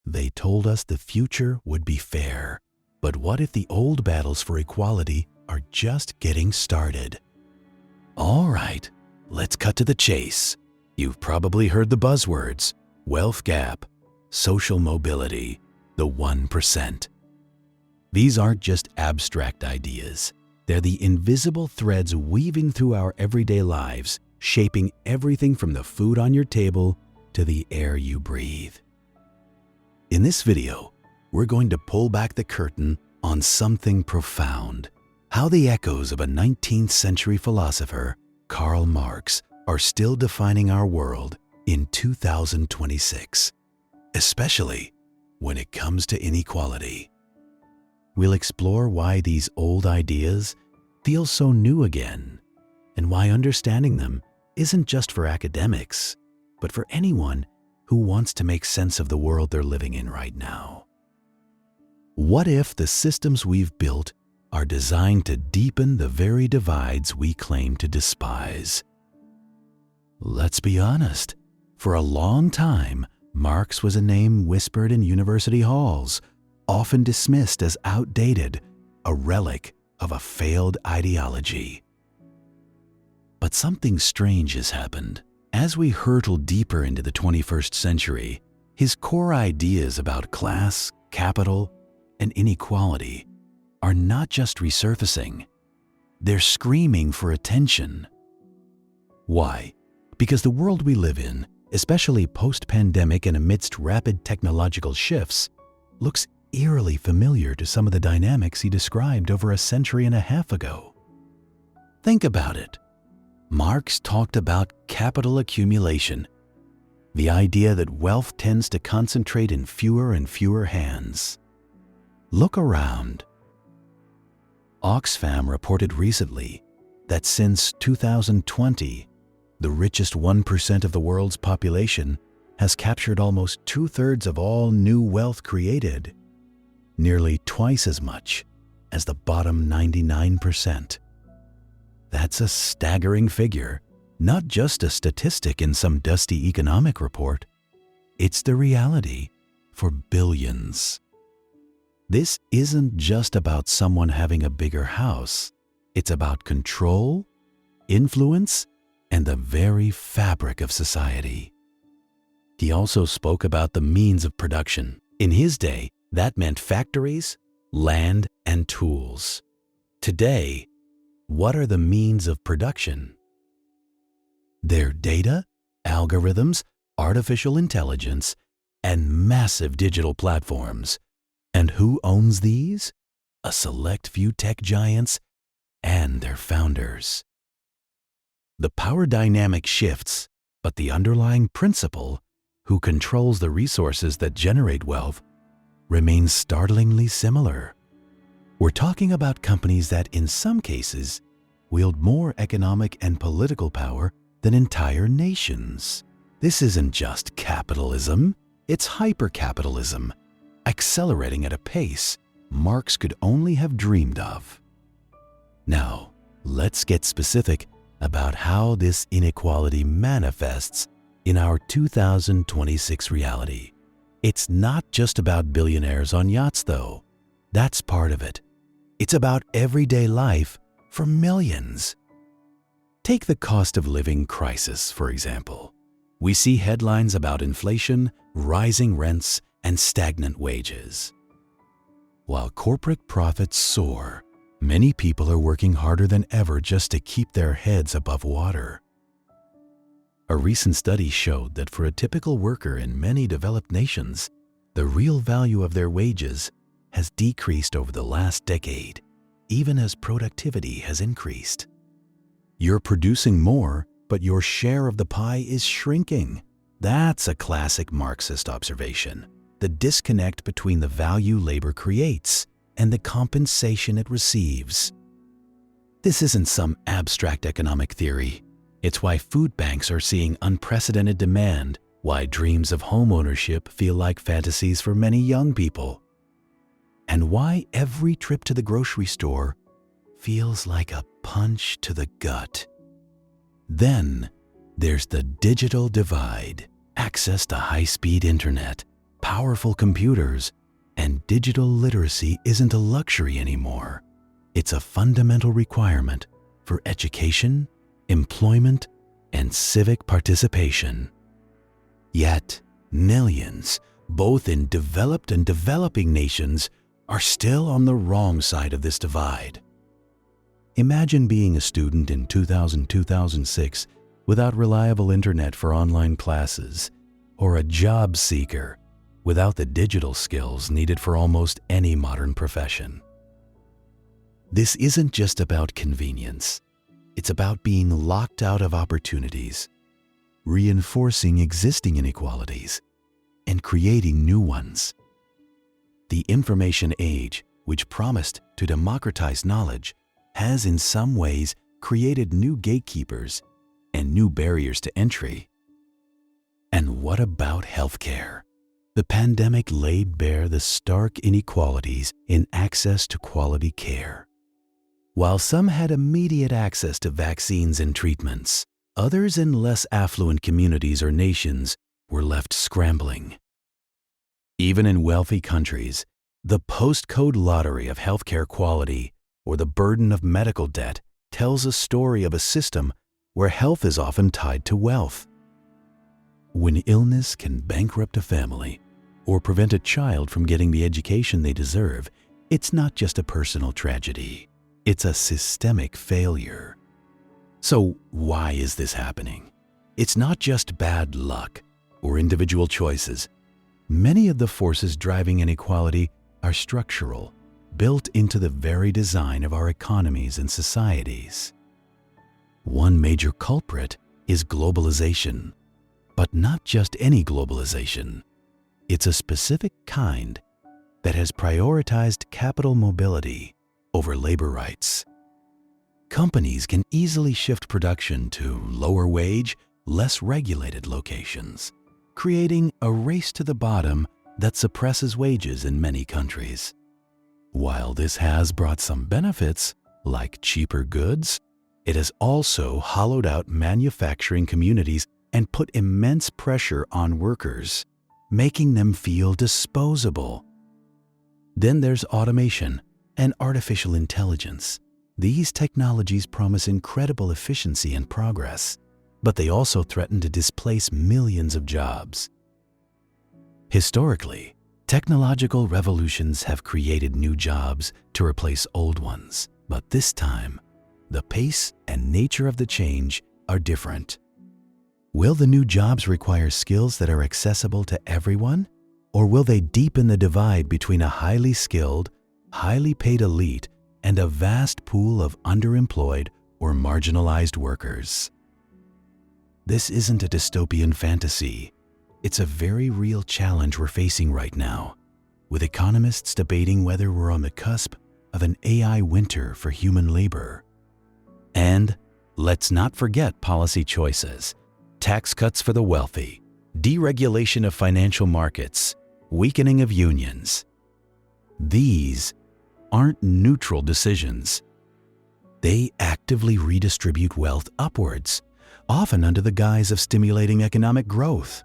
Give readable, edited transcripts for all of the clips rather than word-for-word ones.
They told us the future would be fair. But what if the old battles for equality are just getting started? All right, let's cut to the chase. You've probably heard the buzzwords: wealth gap, social mobility, the 1%. These aren't just abstract ideas. They're the invisible threads weaving through our everyday lives, shaping everything from the food on your table to the air you breathe. In this video, we're going to pull back the curtain on something profound: how the echoes of a 19th century philosopher, Karl Marx, are still defining our world in 2026, especially when it comes to inequality. We'll explore why these old ideas feel so new again, and why understanding them isn't just for academics, but for anyone who wants to make sense of the world they're living in right now. What if the systems we've built are designed to deepen the very divides we claim to despise? Let's be honest. For a long time, Marx was a name whispered in university halls, often dismissed as outdated, a relic of a failed ideology. But something strange has happened. As we hurtle deeper into the 21st century, his core ideas about class, capital, and inequality are not just resurfacing. They're screaming for attention. Why? Because the world we live in, especially post-pandemic and amidst rapid technological shifts, looks eerily familiar to some of the dynamics he described over a century and a half ago. Think about it. Marx talked about capital accumulation, the idea that wealth tends to concentrate in fewer and fewer hands. Look around. Oxfam reported recently that since 2020, the richest 1% of the world's population has captured almost 2/3 of all new wealth created, nearly twice as much as the bottom 99%. That's a staggering figure, not just a statistic in some dusty economic report. It's the reality for billions. This isn't just about someone having a bigger house. It's about control, influence, and the very fabric of society. He also spoke about the means of production. In his day, that meant factories, land, and tools. Today, what are the means of production? They're data, algorithms, artificial intelligence, and massive digital platforms. And who owns these? A select few tech giants and their founders. The power dynamic shifts, but the underlying principle, who controls the resources that generate wealth, remains startlingly similar. We're talking about companies that, in some cases, wield more economic and political power than entire nations. This isn't just capitalism, it's hyper-capitalism, accelerating at a pace Marx could only have dreamed of. Now, let's get specific about how this inequality manifests in our 2026 reality. It's not just about billionaires on yachts, though. That's part of it. It's about everyday life for millions. Take the cost of living crisis, for example. We see headlines about inflation, rising rents, and stagnant wages. While corporate profits soar, many people are working harder than ever just to keep their heads above water. A recent study showed that for a typical worker in many developed nations, the real value of their wages has decreased over the last decade, even as productivity has increased. You're producing more, but your share of the pie is shrinking. That's a classic Marxist observation: the disconnect between the value labor creates and the compensation it receives. This isn't some abstract economic theory. It's why food banks are seeing unprecedented demand, why dreams of home ownership feel like fantasies for many young people, and why every trip to the grocery store feels like a punch to the gut. Then there's the digital divide: access to high-speed internet, powerful computers, and digital literacy isn't a luxury anymore. It's a fundamental requirement for education, employment, and civic participation. Yet, millions, both in developed and developing nations, are still on the wrong side of this divide. Imagine being a student in 2000-2006 without reliable internet for online classes, or a job seeker without the digital skills needed for almost any modern profession. This isn't just about convenience. It's about being locked out of opportunities, reinforcing existing inequalities, and creating new ones. The information age, which promised to democratize knowledge, has in some ways created new gatekeepers and new barriers to entry. And what about healthcare? The pandemic laid bare the stark inequalities in access to quality care. While some had immediate access to vaccines and treatments, others in less affluent communities or nations were left scrambling. Even in wealthy countries, the postcode lottery of healthcare quality or the burden of medical debt tells a story of a system where health is often tied to wealth. When illness can bankrupt a family or prevent a child from getting the education they deserve, it's not just a personal tragedy. It's a systemic failure. So why is this happening? It's not just bad luck or individual choices. Many of the forces driving inequality are structural, built into the very design of our economies and societies. One major culprit is globalization, but not just any globalization. It's a specific kind that has prioritized capital mobility over labor rights. Companies can easily shift production to lower wage, less regulated locations, creating a race to the bottom that suppresses wages in many countries. While this has brought some benefits, like cheaper goods, it has also hollowed out manufacturing communities and put immense pressure on workers, making them feel disposable. Then there's automation and artificial intelligence. These technologies promise incredible efficiency and progress, but they also threaten to displace millions of jobs. Historically, technological revolutions have created new jobs to replace old ones, but this time, the pace and nature of the change are different. Will the new jobs require skills that are accessible to everyone, or will they deepen the divide between a highly skilled, highly paid elite and a vast pool of underemployed or marginalized workers? This isn't a dystopian fantasy. It's a very real challenge we're facing right now, with economists debating whether we're on the cusp of an AI winter for human labor. And let's not forget policy choices: tax cuts for the wealthy, deregulation of financial markets, weakening of unions. These aren't neutral decisions. They actively redistribute wealth upwards, often under the guise of stimulating economic growth.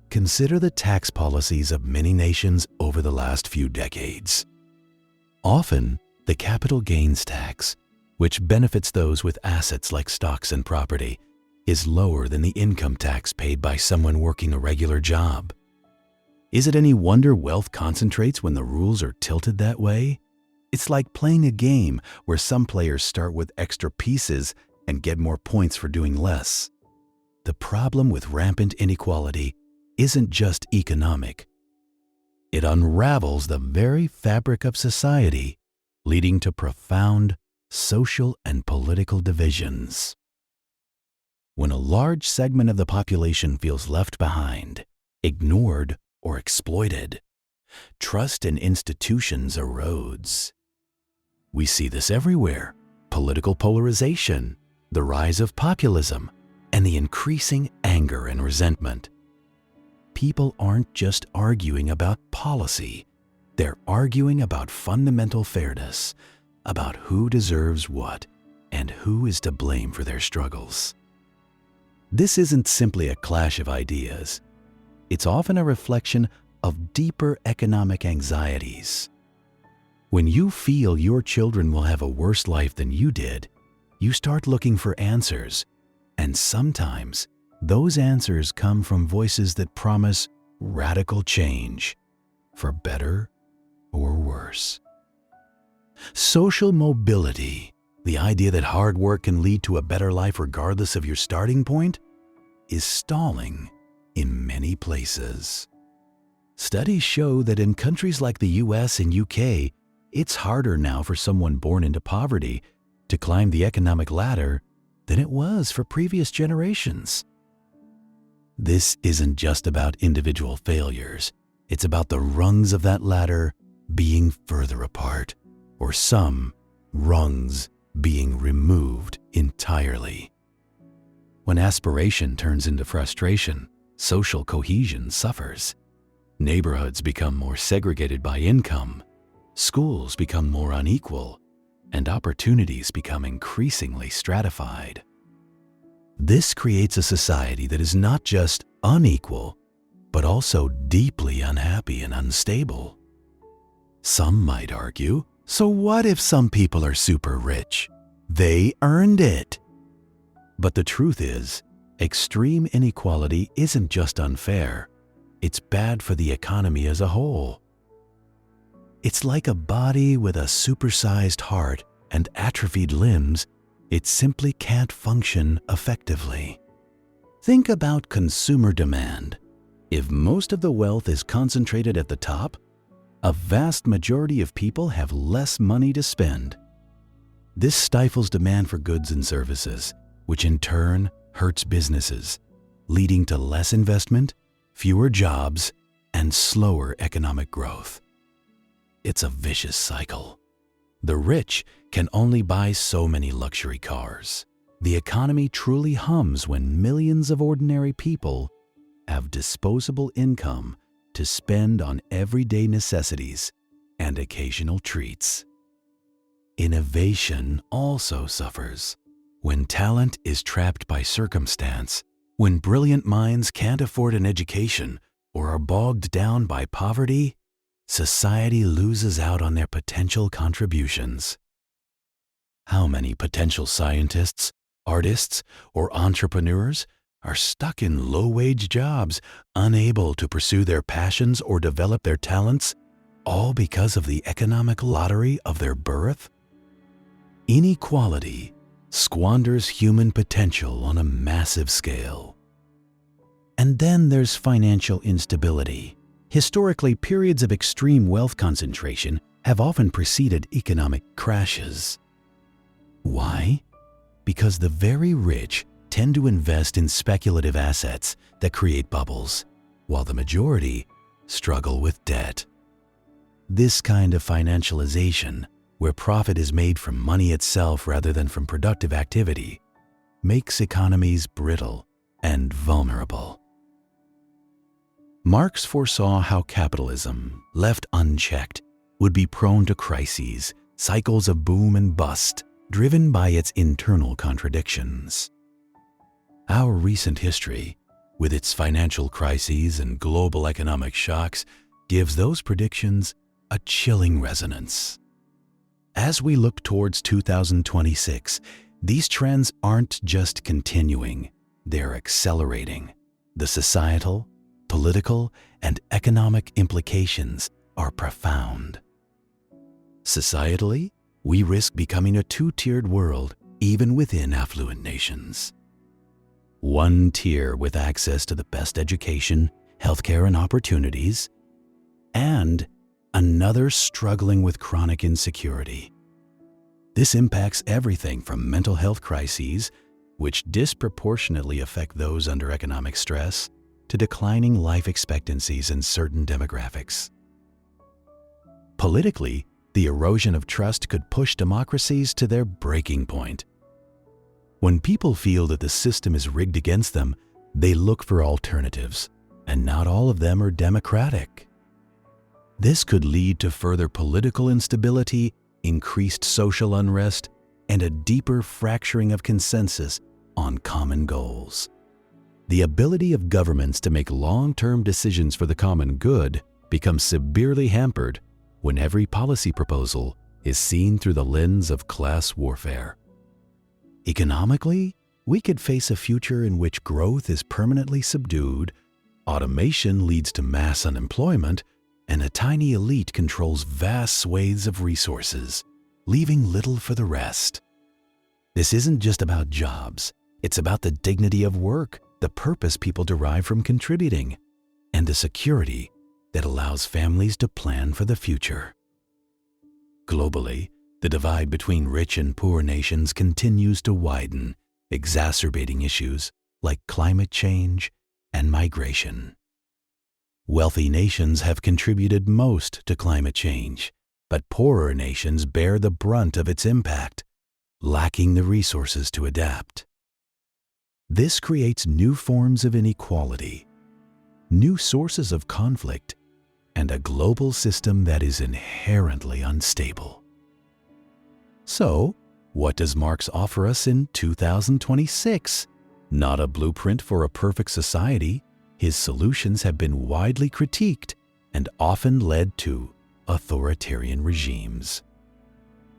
Consider the tax policies of many nations over the last few decades. Often, the capital gains tax, which benefits those with assets like stocks and property, is lower than the income tax paid by someone working a regular job. Is it any wonder wealth concentrates when the rules are tilted that way? It's like playing a game where some players start with extra pieces and get more points for doing less. The problem with rampant inequality isn't just economic. It unravels the very fabric of society, leading to profound social and political divisions. When a large segment of the population feels left behind, ignored, or exploited, trust in institutions erodes. We see this everywhere: political polarization, the rise of populism, and the increasing anger and resentment. People aren't just arguing about policy, they're arguing about fundamental fairness, about who deserves what and who is to blame for their struggles. This isn't simply a clash of ideas. it's often a reflection of deeper economic anxieties. When you feel your children will have a worse life than you did, you start looking for answers, and sometimes those answers come from voices that promise radical change, for better or worse. Social mobility, the idea that hard work can lead to a better life regardless of your starting point, is stalling in many places. Studies show that in countries like the US and UK, it's harder now for someone born into poverty to climb the economic ladder than it was for previous generations. This isn't just about individual failures. It's about the rungs of that ladder being further apart, or some rungs being removed entirely. When aspiration turns into frustration, social cohesion suffers. Neighborhoods become more segregated by income, schools become more unequal, and opportunities become increasingly stratified. This creates a society that is not just unequal, but also deeply unhappy and unstable. Some might argue, so what if some people are super rich? They earned it. But the truth is, extreme inequality isn't just unfair, it's bad for the economy as a whole. It's like a body with a supersized heart and atrophied limbs. It simply can't function effectively. Think about consumer demand. If most of the wealth is concentrated at the top, a vast majority of people have less money to spend. This stifles demand for goods and services, which in turn hurts businesses, leading to less investment, fewer jobs, and slower economic growth. It's a vicious cycle. The rich can only buy so many luxury cars. The economy truly hums when millions of ordinary people have disposable income to spend on everyday necessities and occasional treats. Innovation also suffers. When talent is trapped by circumstance, when brilliant minds can't afford an education or are bogged down by poverty, society loses out on their potential contributions. How many potential scientists, artists, or entrepreneurs are stuck in low-wage jobs, unable to pursue their passions or develop their talents, all because of the economic lottery of their birth? Inequality squanders human potential on a massive scale. And then there's financial instability. Historically, periods of extreme wealth concentration have often preceded economic crashes. Why? Because the very rich tend to invest in speculative assets that create bubbles, while the majority struggle with debt. This kind of financialization, where profit is made from money itself rather than from productive activity, makes economies brittle and vulnerable. Marx foresaw how capitalism, left unchecked, would be prone to crises, cycles of boom and bust, driven by its internal contradictions. Our recent history, with its financial crises and global economic shocks, gives those predictions a chilling resonance. As we look towards 2026, these trends aren't just continuing, they're accelerating. The societal, political, and economic implications are profound. Societally, we risk becoming a two-tiered world even within affluent nations. One tier with access to the best education, healthcare, and opportunities, and another struggling with chronic insecurity. This impacts everything from mental health crises, which disproportionately affect those under economic stress, to declining life expectancies in certain demographics. Politically, the erosion of trust could push democracies to their breaking point. When people feel that the system is rigged against them, they look for alternatives, and not all of them are democratic. This could lead to further political instability, increased social unrest, and a deeper fracturing of consensus on common goals. The ability of governments to make long-term decisions for the common good becomes severely hampered when every policy proposal is seen through the lens of class warfare. Economically, we could face a future in which growth is permanently subdued, automation leads to mass unemployment, and a tiny elite controls vast swathes of resources, leaving little for the rest. This isn't just about jobs. It's about the dignity of work, the purpose people derive from contributing, and the security that allows families to plan for the future. Globally, the divide between rich and poor nations continues to widen, exacerbating issues like climate change and migration. Wealthy nations have contributed most to climate change, but poorer nations bear the brunt of its impact, lacking the resources to adapt. This creates new forms of inequality, new sources of conflict, and a global system that is inherently unstable. So, what does Marx offer us in 2026? Not a blueprint for a perfect society. His solutions have been widely critiqued and often led to authoritarian regimes.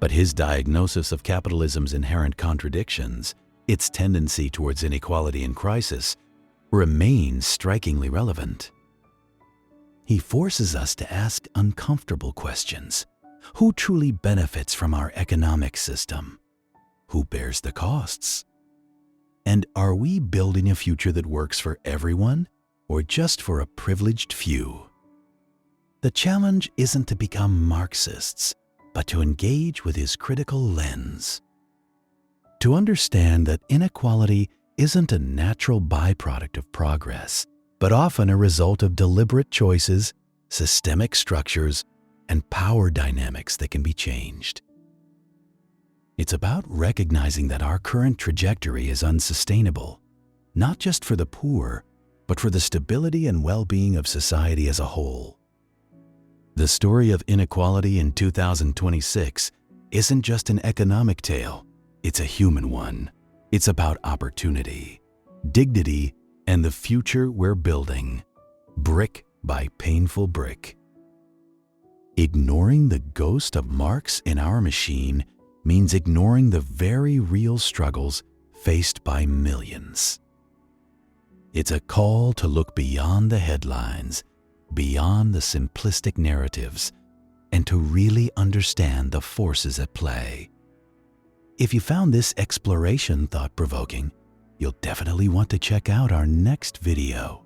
But his diagnosis of capitalism's inherent contradictions, its tendency towards inequality and crisis, remains strikingly relevant. He forces us to ask uncomfortable questions. Who truly benefits from our economic system? Who bears the costs? And are we building a future that works for everyone or just for a privileged few? The challenge isn't to become Marxists, but to engage with his critical lens. To understand that inequality isn't a natural byproduct of progress, but often a result of deliberate choices, systemic structures, and power dynamics that can be changed. It's about recognizing that our current trajectory is unsustainable, not just for the poor, but for the stability and well-being of society as a whole. The story of inequality in 2026 isn't just an economic tale, it's a human one. It's about opportunity, dignity, and the future we're building, brick by painful brick. Ignoring the ghost of Marx in our machine means ignoring the very real struggles faced by millions. It's a call to look beyond the headlines, beyond the simplistic narratives, and to really understand the forces at play. If you found this exploration thought-provoking, you'll definitely want to check out our next video.